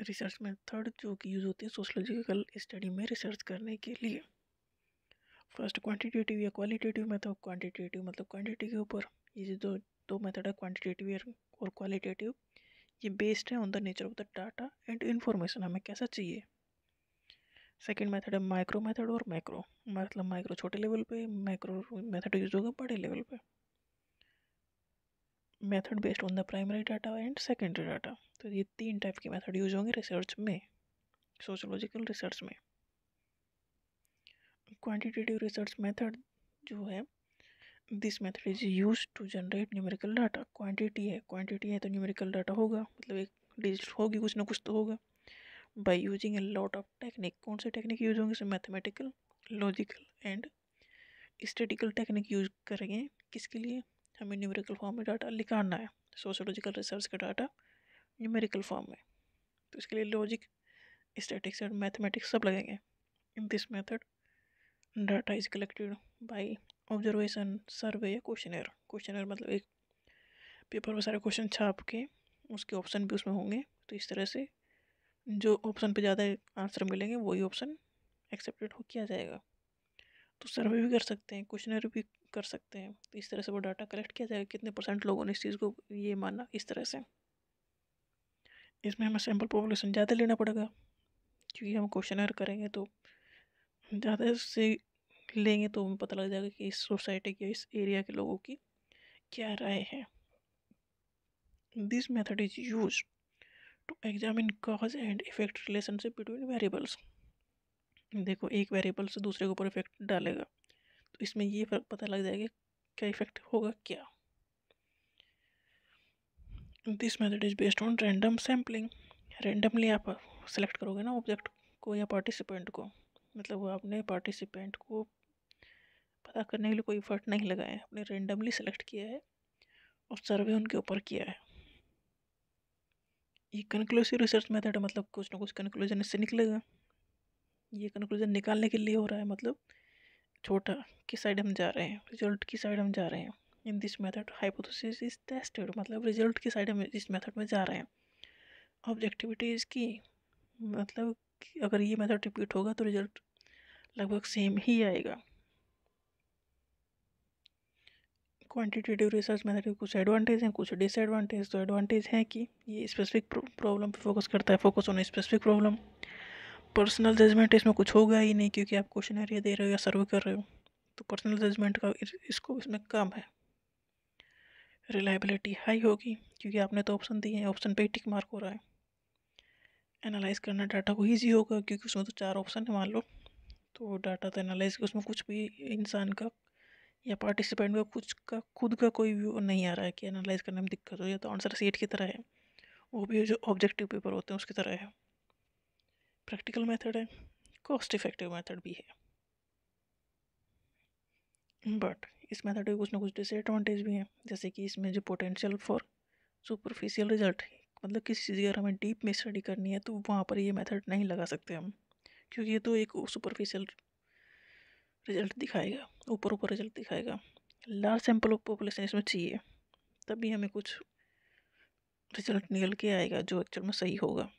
Research method जो कि use होती है सोशोलॉजिकल स्टडी में रिसर्च करने के लिए। फर्स्ट क्वांटिटेटिव या क्वालिटेटिव मेथड। क्वांटिटेटिव मतलब क्वांटिटी के ऊपर, ये जो दो मेथड है क्वांटिटेटिव और क्वालिटेटिव, ये बेस्ड है on the nature of the data and information, हमें कैसा चाहिए। सेकंड मेथड है माइक्रो मेथड और मैक्रो, मतलब माइक्रो छोटे लेवल पे, मैक्रो मेथड यूज होगा बड़े लेवल पे। Method based on the primary data and secondary data. तो ये तीन टाइप के मेथड यूज होंगे रिसर्च में, सोशोलॉजिकल रिसर्च में। क्वांटिटेटिव रिसर्च मेथड जो है, this method is use to generate numerical data. Quantity है तो न्यूमेरिकल डाटा होगा, मतलब एक डिजिट होगी, कुछ ना कुछ तो होगा। By using a lot of technique, कौन से टेक्निक यूज होंगे, mathematical, logical and statistical technique use करेंगे। किसके लिए, हमें न्यूमेरिकल फॉर्म में डाटा निकालना है, सोशोलॉजिकल रिसर्च का डाटा न्यूमेरिकल फॉर्म में, तो इसके लिए लॉजिक, स्टैटिक्स एंड मैथमेटिक्स सब लगेंगे। In this method data is collected by observation, survey या क्वेश्चनर। क्वेश्चनर मतलब एक पेपर में सारे क्वेश्चन छाप के उसके ऑप्शन भी उसमें होंगे, तो इस तरह से जो ऑप्शन पे ज़्यादा आंसर मिलेंगे वही ऑप्शन एक्सेप्टेड हो किया जाएगा। तो सर्वे भी कर सकते हैं, क्वेश्चनर भी कर सकते हैं, तो इस तरह से वो डाटा कलेक्ट किया जाएगा, कितने परसेंट लोगों ने इस चीज़ को ये माना, इस तरह से। इसमें हमें सैम्पल पॉपुलेशन ज़्यादा लेना पड़ेगा, क्योंकि हम क्वेश्चनर करेंगे तो ज़्यादा से लेंगे तो हमें पता लग जाएगा कि इस सोसाइटी की, इस एरिया के लोगों की क्या राय है। This method is use to examine cause and effect relationship between variables. देखो, एक वेरिएबल से दूसरे के ऊपर इफेक्ट डालेगा, तो इसमें ये फर्क पता लग जाएगा क्या इफेक्ट होगा क्या। This method is based on random sampling. Randomly आप सेलेक्ट करोगे ना ऑब्जेक्ट को या पार्टिसिपेंट को, मतलब वो आपने पार्टिसिपेंट को पता करने के लिए कोई एफर्ट नहीं लगाया है, आपने रैंडमली सेलेक्ट किया है और सर्वे उनके ऊपर किया है। ये कंक्लूसिव रिसर्च मेथड है, मतलब कुछ ना कुछ कंक्लूजन इससे निकलेगा। ये कंक्लूजन निकालने के लिए हो रहा है, मतलब छोटा किस साइड हम जा रहे हैं, रिजल्ट की साइड हम जा रहे हैं। इन this method hypothesis is tested, मतलब रिजल्ट की साइड हम इस मेथड में जा रहे हैं। ऑब्जेक्टिविटी इसकी, मतलब कि अगर ये मेथड रिपीट होगा तो रिजल्ट लगभग सेम ही आएगा। क्वांटिटेटिव रिसर्च मेथड के कुछ एडवांटेज हैं, कुछ डिसएडवांटेज। तो एडवांटेज है कि ये स्पेसिफिक प्रॉब्लम पे फोकस करता है, focus on specific problem. Personal judgement इसमें कुछ होगा ही नहीं, क्योंकि आप क्वेश्चन एरिया दे रहे हो या सर्वे कर रहे हो, तो पर्सनल जजमेंट का इसको इसमें कम है। रिलायबिलिटी हाई होगी, क्योंकि आपने तो ऑप्शन दिए हैं, ऑप्शन पे ही टिक मार्क हो रहा है। एनालाइज करना डाटा को ईजी होगा, क्योंकि उसमें तो 4 ऑप्शन है मान लो, तो डाटा तो एनालाइज, उसमें कुछ भी इंसान का या पार्टिसिपेंट का कुछ का खुद का कोई व्यू नहीं आ रहा है कि एनालाइज करने में दिक्कत हो, या तो आंसर सीट की तरह है, वो भी जो ऑब्जेक्टिव पेपर होते हैं उसकी तरह है। प्रैक्टिकल मेथड है, कॉस्ट इफेक्टिव मेथड भी है, बट इस मेथड के कुछ ना कुछ डिसएडवांटेज भी हैं, जैसे कि इसमें जो पोटेंशियल फॉर सुपरफिशियल रिजल्ट, मतलब किसी चीज़ अगर हमें डीप में स्टडी करनी है तो वहाँ पर ये मेथड नहीं लगा सकते हम, क्योंकि ये तो एक सुपरफिशियल रिजल्ट दिखाएगा, ऊपर ऊपर रिजल्ट दिखाएगा। लार्ज सैंपल ऑफ पॉपुलेशन इसमें चाहिए, तभी हमें कुछ रिजल्ट निकल के आएगा जो एक्चुअल में सही होगा।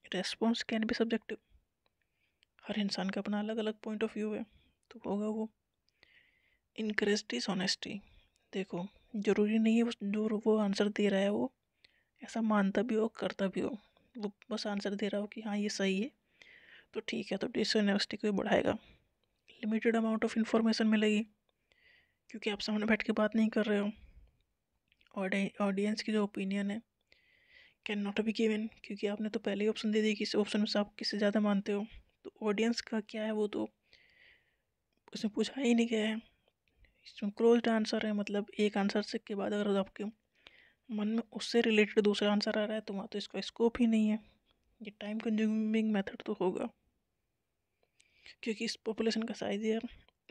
रेस्पॉन्स कैन बी सब्जेक्टिव, हर इंसान का अपना अलग अलग पॉइंट ऑफ व्यू है, तो होगा वो। इनकरेज डिसऑनेस्टी, देखो जरूरी नहीं है जो वो आंसर दे रहा है वो ऐसा मानता भी हो करता भी हो, वो बस आंसर दे रहा हो कि हाँ ये सही है तो ठीक है, तो डिसऑनेस्टी को बढ़ाएगा। लिमिटेड अमाउंट ऑफ इंफॉर्मेशन मिलेगी, क्योंकि आप सामने बैठ के बात नहीं कर रहे हो। ऑडियंस की जो ओपिनियन है कैन नॉट बी गिवन, क्योंकि आपने तो पहले ही ऑप्शन दे दी कि इस ऑप्शन में से आप किससे ज़्यादा मानते हो, तो ऑडियंस का क्या है वो तो उसमें पूछा ही नहीं गया है। इसमें क्लोज्ड आंसर है, मतलब एक आंसर से के बाद अगर आपके मन में उससे रिलेटेड दूसरा आंसर आ रहा है तो वहाँ तो इसका स्कोप ही नहीं है। ये टाइम कंज्यूमिंग मेथड तो होगा, क्योंकि इस पॉपुलेशन का साइज है,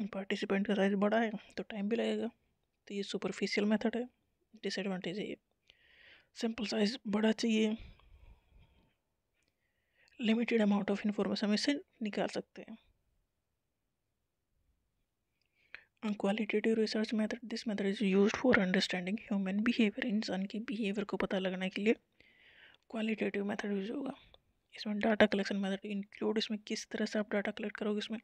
पार्टिसिपेंट का साइज बड़ा है तो टाइम भी लगेगा, तो ये सुपरफिशियल मेथड है, डिसएडवांटेज है ये। सैंपल साइज बड़ा चाहिए, लिमिटेड अमाउंट ऑफ इंफॉर्मेशन हम इससे निकाल सकते हैं। Qualitative research method, this method is used for understanding human behaviour, इंसान की बिहेवियर को पता लगने के लिए। क्वालिटेटिव मेथड यूज होगा। इसमें डाटा कलेक्शन मेथड इंक्लूड, इसमें किस तरह से आप डाटा कलेक्ट करोगे, इसमें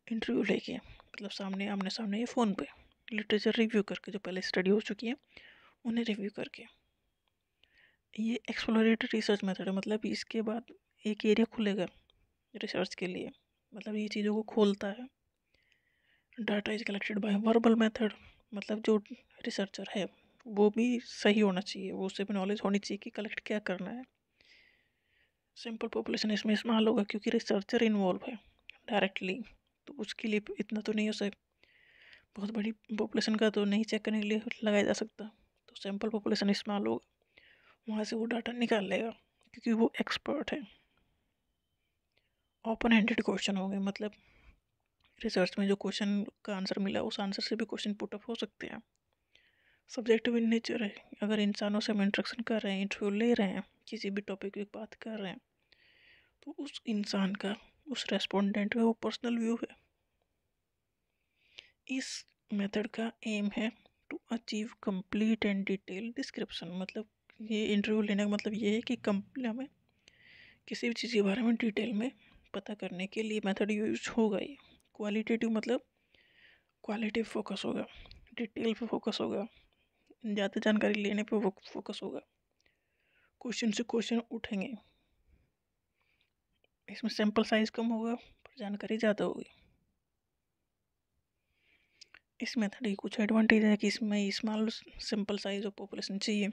इंटरव्यू लेके, मतलब सामने आमने सामने, ये फ़ोन पे, लिटरेचर रिव्यू करके, जो पहले स्टडी हो चुकी है उन्हें रिव्यू करके। ये एक्सप्लोरेटरी रिसर्च मेथड है, मतलब इसके बाद एक एरिया खुलेगा रिसर्च के लिए, मतलब ये चीज़ों को खोलता है। Data is collected bye verbal method, मतलब जो रिसर्चर है वो भी सही होना चाहिए, वो उसे भी नॉलेज होनी चाहिए कि कलेक्ट क्या करना है। सिंपल पॉपुलेशन इसमें इस्तेमाल होगा क्योंकि रिसर्चर इन्वॉल्व है डायरेक्टली, तो उसके लिए इतना तो नहीं हो सकता, बहुत बड़ी पॉपुलेशन का तो नहीं चेक करने के लिए लगाया जा सकता, तो सिंपल पॉपुलेशन इस्तेमाल होगा, वहाँ से वो डाटा निकाल लेगा क्योंकि वो एक्सपर्ट है। ओपन हैंडेड क्वेश्चन हो गए, मतलब रिसर्च में जो क्वेश्चन का आंसर मिला उस आंसर से भी क्वेश्चन पुटअप हो सकते हैं। सब्जेक्टिव इन नेचर है, अगर इंसानों से हम इंट्रैक्शन कर रहे हैं, इंटरव्यू ले रहे हैं, किसी भी टॉपिक की बात कर रहे हैं, तो उस इंसान का, उस रेस्पोंडेंट का वो पर्सनल व्यू है। इस मेथड का एम है to achieve complete and detail description, मतलब ये इंटरव्यू लेने का मतलब ये है कि हमें किसी भी चीज़ के बारे में डिटेल में पता करने के लिए मेथड यूज होगा। ये क्वालिटेटिव मतलब क्वालिटी फोकस होगा, डिटेल पे फोकस होगा, ज़्यादा जानकारी लेने पे वो फोकस होगा, क्वेश्चन से क्वेश्चन उठेंगे, इसमें सैंपल साइज कम होगा पर जानकारी ज़्यादा होगी। इस मेथड की कुछ एडवांटेज है कि इसमें small simple size of population चाहिए।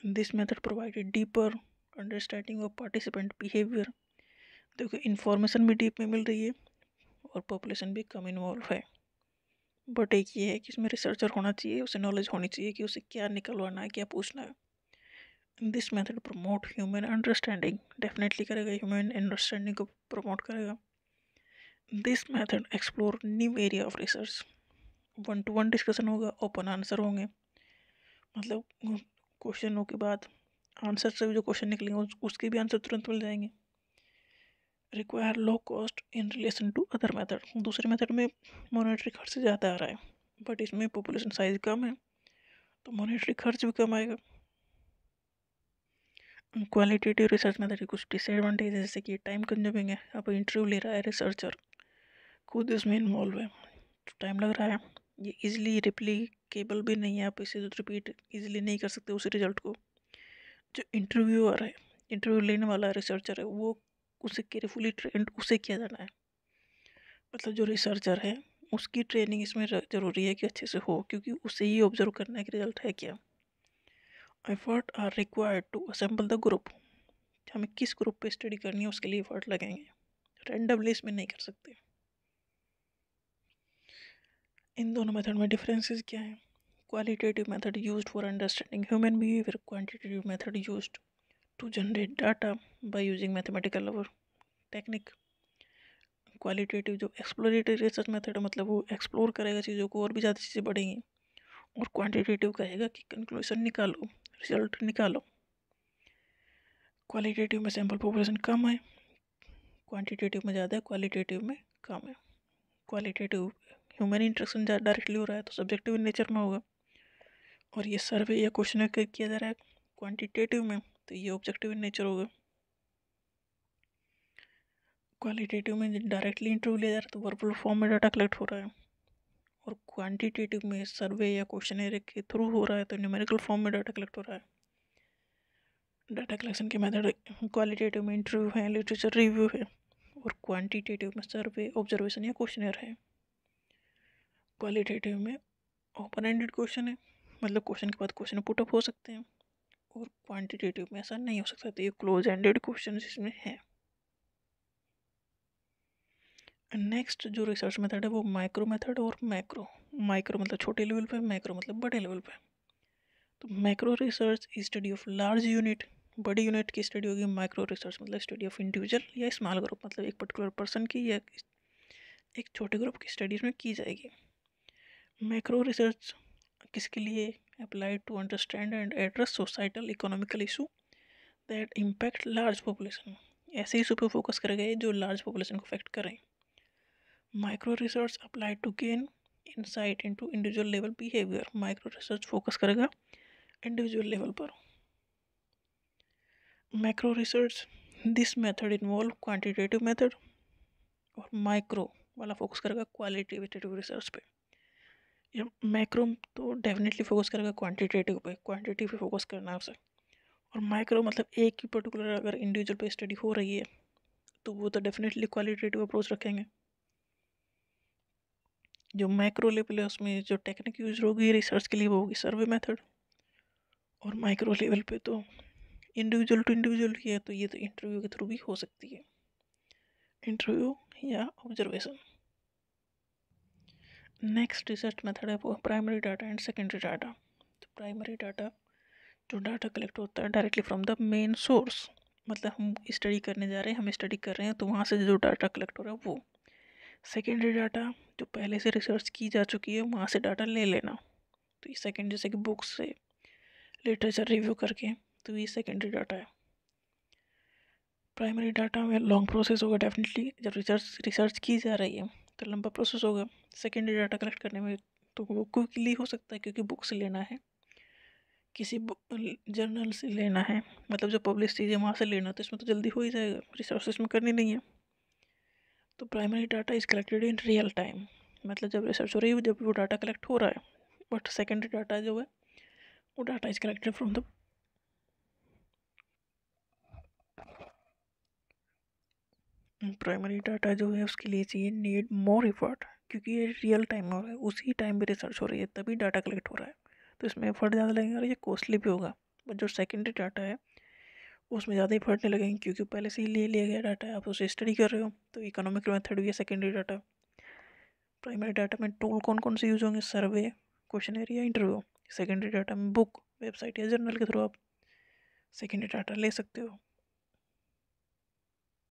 This method provided deeper understanding of participant behaviour, देखो इन्फॉर्मेशन भी डीप में मिल रही है और पॉपुलेशन भी कम इन्वॉल्व है, बट एक ये है कि इसमें रिसर्चर होना चाहिए, उसे नॉलेज होनी चाहिए कि उसे क्या निकलवाना है, क्या पूछना है। This method promote human understanding, definitely करेगा, ह्यूमन अंडरस्टैंडिंग को प्रमोट करेगा। This method explore new area of research, 1-to-1 discussion होगा, ओपन आंसर होंगे, मतलब क्वेश्चनों के बाद आंसर से जो क्वेश्चन निकलेंगे उसके भी आंसर तुरंत मिल जाएंगे। Require low cost in relation to other method, दूसरे मेथड में मॉनेटरी खर्च ज़्यादा आ रहा है, बट इसमें पॉपुलेशन साइज कम है तो मॉनेटरी खर्च भी कम आएगा। क्वालिटेटिव रिसर्च मेथड की कुछ डिसएडवांटेज है, जैसे कि टाइम कंज्यूमिंग है, अब इंटरव्यू ले रहा है रिसर्चर, खुद इसमें इन्वॉल्व है, तो टाइम लग रहा है। ये इजीली रिप्लीकेबल भी नहीं है, आप इसे रिपीट इजीली नहीं कर सकते उसी रिजल्ट को। जो इंटरव्यूअर है, इंटरव्यू लेने वाला रिसर्चर है, वो उसे केयरफुली ट्रेंड उसे किया जाना है, मतलब जो रिसर्चर है उसकी ट्रेनिंग इसमें ज़रूरी है कि अच्छे से हो, क्योंकि उसे ही ऑब्जर्व करना है कि रिजल्ट है क्या। Effort are required to assemble the group, हमें किस ग्रुप पे स्टडी करनी है उसके लिए एफर्ट लगेंगे, रैंडमली इसमें नहीं कर सकते। इन दोनों मेथड में डिफरेंसेस क्या है? Qualitative method used for understanding human behaviour, quantitative method used to generate data by using mathematical और टेक्निक। क्वालिटेटिव जो एक्सप्लोरेटरी रिसर्च मेथड है, मतलब वो एक्सप्लोर करेगा चीज़ों को और भी ज़्यादा चीज़ें बढ़ेंगी, और क्वांटिटेटिव कहेगा कि कंक्लूजन निकालो, रिजल्ट निकालो। क्वालिटेटिव में सैंपल पॉपुलेशन कम है, क्वांटिटेटिव में ज़्यादा है, क्वालिटेटिव में कम है। क्वालिटेटिव ह्यूमन इंटरेक्शन डायरेक्टली हो रहा है तो सब्जेक्टिव नेचर में होगा, और ये सर्वे या क्वेश्चन किया जा रहा है क्वांटिटेटिव में तो ये ऑब्जेक्टिव इन नेचर होगा। क्वालिटेटिव में डायरेक्टली इंटरव्यू लिया जा रहा है तो वर्बल फॉर्म में डाटा कलेक्ट हो रहा है, और क्वांटिटेटिव में सर्वे या क्वेश्चनर के थ्रू हो रहा है तो न्यूमेरिकल फॉर्म में डाटा कलेक्ट हो रहा है। डाटा कलेक्शन के मेथड क्वालिटेटिव में इंटरव्यू है, लिटरेचर रिव्यू है, और क्वांटिटेटिव में सर्वे, ऑब्जर्वेशन या क्वेश्चनर है। क्वालिटेटिव में ओपन एंडेड क्वेश्चन है, मतलब क्वेश्चन के बाद क्वेश्चन पुटअप हो सकते हैं, और क्वांटिटेटिव में ऐसा नहीं हो सकता, तो ये क्लोज एंडेड क्वेश्चन इसमें है। नेक्स्ट जो रिसर्च मेथड है वो माइक्रो मेथड और मैक्रो। माइक्रो मतलब छोटे लेवल पे, मैक्रो मतलब बड़े लेवल पे। तो macro research study of large unit, बड़ी यूनिट की स्टडी होगी। माइक्रो रिसर्च मतलब स्टडी ऑफ इंडिविजुअल या स्मॉल ग्रुप, मतलब एक पर्टिकुलर पर्सन की या एक छोटे ग्रुप की स्टडीज में की जाएगी। मैक्रो रिसर्च किसके लिए? Applied to understand and address societal economical issue that impact large population, ऐसे इशू पे फोकस करेगा जो लार्ज पॉपुलेशन को अफेक्ट करें। Micro research applied to gain insight into individual level behaviour, micro research focus करेगा इंडिविजुअल लेवल पर। Macro research, this method involve quantitative method, और माइक्रो वाला फोकस करेगा क्वालिटेटिव रिसर्च पे। ये मैक्रो तो डेफिनेटली फोकस करेगा क्वांटिटेटिव पे, क्वांटिटी पे फोकस करना है उसे। और माइक्रो मतलब एक ही पर्टिकुलर अगर इंडिविजुअल पे स्टडी हो रही है तो वो तो डेफिनेटली क्वालिटेटिव अप्रोच रखेंगे। जो मैक्रो लेवल है उसमें जो टेक्निक यूज होगी रिसर्च के लिए वो होगी सर्वे मेथड। और माइक्रो लेवल पे तो इंडिविजुअल टू इंडिविजुअल ही है, तो ये तो इंटरव्यू के थ्रू भी हो सकती है, इंटरव्यू या ऑब्जर्वेशन। नेक्स्ट रिसर्च मेथड है वो primary data and secondary data. तो प्राइमरी डाटा जो डाटा कलेक्ट होता है directly from the main source, मतलब हम स्टडी करने जा रहे हैं, हम स्टडी कर रहे हैं तो वहाँ से जो डाटा कलेक्ट हो रहा है वो। सेकेंडरी डाटा जो पहले से रिसर्च की जा चुकी है वहाँ से डाटा ले लेना, तो ये सेकेंड, जैसे कि बुक्स से लिटरेचर रिव्यू करके, तो ये सेकेंडरी डाटा है। प्राइमरी डाटा में लॉन्ग प्रोसेस होगा डेफिनेटली, जब रिसर्च की जा रही है तो लंबा प्रोसेस होगा। सेकेंडरी डाटा कलेक्ट करने में तो वो क्विकली हो सकता है क्योंकि बुक से लेना है, किसी जर्नल से लेना है, मतलब जो पब्लिश चीज़ें वहाँ से लेना, तो इसमें तो जल्दी हो ही जाएगा, रिसर्च इसमें करनी नहीं है। तो primary data is collected in real time, मतलब जब रिसर्च हो रही है जब वो डाटा कलेक्ट हो रहा है। बट सेकेंडरी डाटा जो है वो data is collected from the primary data जो है उसके लिए चाहिए नीड मोर एफर्ट, क्योंकि ये रियल टाइम में हो रहा है, उसी टाइम पे रिसर्च हो रही है तभी डाटा कलेक्ट हो रहा है, तो इसमें एफर्ट ज़्यादा लगेगा और ये कॉस्टली भी होगा। बट जो सेकेंडरी डाटा है उसमें ज़्यादा एफर्ट नहीं लगेंगे क्योंकि पहले से ही ले लिया गया डाटा है, आप उसे स्टडी कर रहे हो, तो इकोनॉमिकल मेथड भी है सेकेंडरी डाटा। प्राइमरी डाटा में टूल कौन कौन से यूज़ होंगे, सर्वे, क्वेश्चनर या इंटरव्यू। सेकेंडरी डाटा में बुक, वेबसाइट या जर्नल के थ्रू आप सेकेंडरी डाटा ले सकते हो।